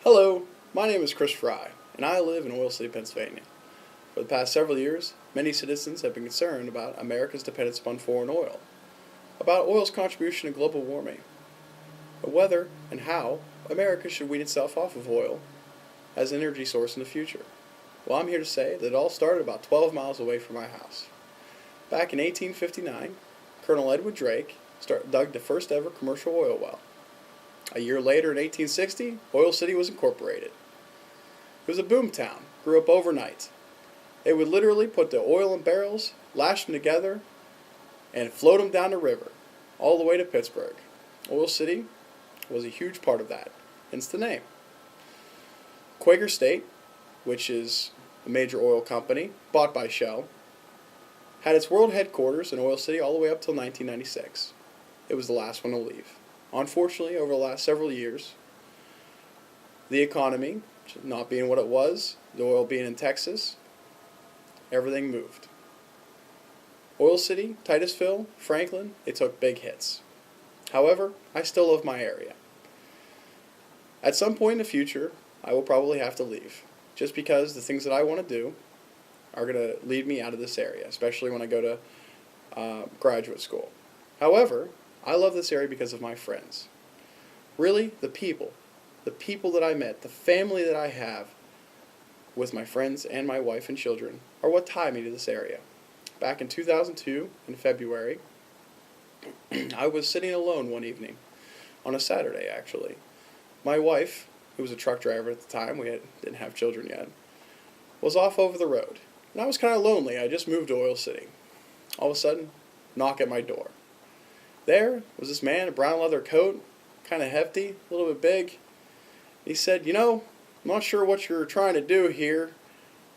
Hello, my name is Chris Fry, and I live in Oil City, Pennsylvania. For the past several years, many citizens have been concerned about America's dependence upon foreign oil, about oil's contribution to global warming, whether and how America should wean itself off of oil as an energy source in the future. Well, I'm here to say that it all started about 12 miles away from my house. Back in 1859, Colonel Edward Drake dug the first ever commercial oil well. A year later, in 1860, Oil City was incorporated. It was a boom town, grew up overnight. They would literally put the oil in barrels, lash them together, and float them down the river, all the way to Pittsburgh. Oil City was a huge part of that, hence the name. Quaker State, which is a major oil company, bought by Shell, had its world headquarters in Oil City all the way up till 1996. It was the last one to leave. Unfortunately, over the last several years, the economy not being what it was, the oil being in Texas, everything moved. Oil City, Titusville, Franklin, they took big hits. However, I still love my area. At some point in the future, I will probably have to leave, just because the things that I want to do are going to lead me out of this area, especially when I go to graduate school. However, I love this area because of my friends. Really, the people that I met, the family that I have with my friends and my wife and children are what tie me to this area. Back in 2002, in February, I was sitting alone one evening, on a Saturday actually. My wife, who was a truck driver at the time, didn't have children yet, was off over the road. And I was kind of lonely. I just moved to Oil City. All of a sudden, knock at my door. There was this man, a brown leather coat, kind of hefty, a little bit big. He said, I'm not sure what you're trying to do here,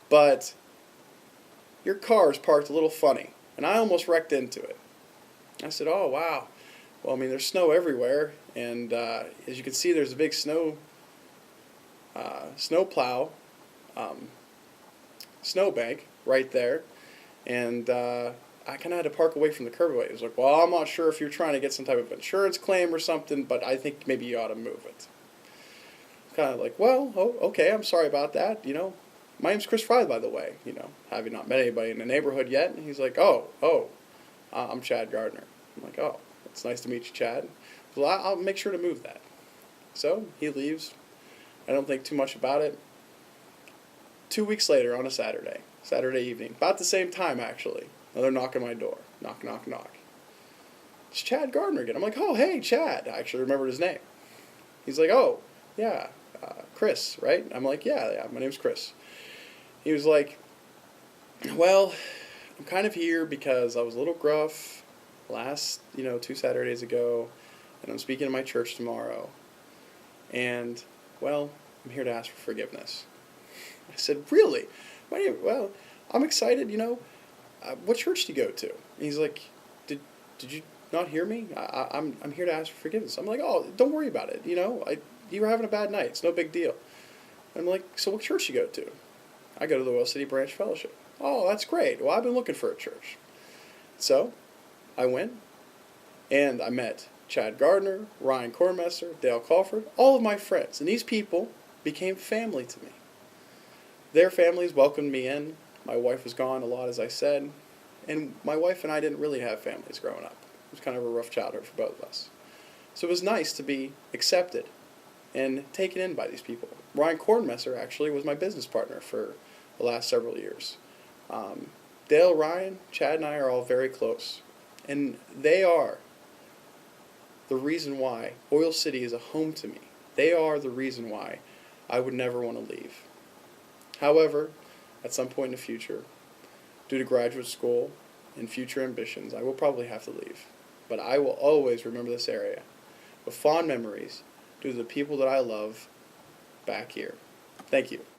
but your car's parked a little funny, and I almost wrecked into it. I said, oh, wow. Well, there's snow everywhere, and as you can see, there's a big snow plow, snowbank right there, and I kind of had to park away from the curbway. He was like, well, I'm not sure if you're trying to get some type of insurance claim or something, but I think maybe you ought to move it. Kind of like, well, okay, I'm sorry about that. My name's Chris Fry, by the way, having not met anybody in the neighborhood yet. And he's like, I'm Chad Gardner. I'm like, oh, it's nice to meet you, Chad. Well, I'll make sure to move that. So he leaves. I don't think too much about it. 2 weeks later on a Saturday evening, about the same time actually, another knock on my door. Knock, knock, knock. It's Chad Gardner again. I'm like, oh, hey, Chad. I actually remembered his name. He's like, oh, yeah, Chris, right? I'm like, yeah, my name's Chris. He was like, well, I'm kind of here because I was a little gruff last, 2 Saturdays ago, and I'm speaking to my church tomorrow. And, well, I'm here to ask for forgiveness. I said, really? Well, I'm excited, what church do you go to? And he's like, did you not hear me? I'm here to ask for forgiveness. I'm like, oh, don't worry about it. You were having a bad night. It's no big deal. I'm like, so what church you go to? I go to the Oil City Branch Fellowship. Oh, that's great. Well, I've been looking for a church. So I went and I met Chad Gardner, Ryan Kornmesser, Dale Crawford, all of my friends. And these people became family to me. Their families welcomed me in. My wife was gone a lot, as I said. And my wife and I didn't really have families growing up. It was kind of a rough childhood for both of us. So it was nice to be accepted and taken in by these people. Ryan Kornmesser actually was my business partner for the last several years. Dale, Ryan, Chad, and I are all very close. And they are the reason why Oil City is a home to me. They are the reason why I would never want to leave. However, at some point in the future, due to graduate school and future ambitions, I will probably have to leave. But I will always remember this area with fond memories due to the people that I love back here. Thank you.